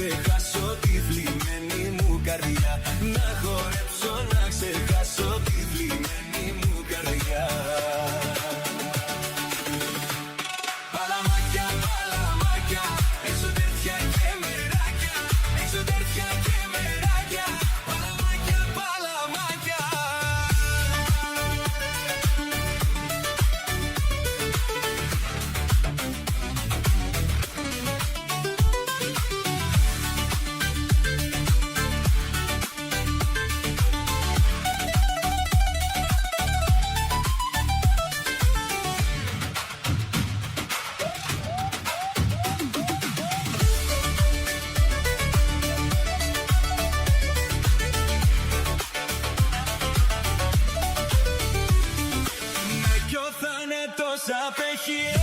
ξεχάσω τη θλιμμένη μου καρδιά. Να χορέψω να ξεχάσω τη θλιμμένη μου καρδιά. Παλαμάκια, παλαμάκια, έξω τέτοια και μεράκια, έξω τέτοια και μεράκια. Παλαμάκια, παλαμάκια. Με ποιο θάνατος απέχει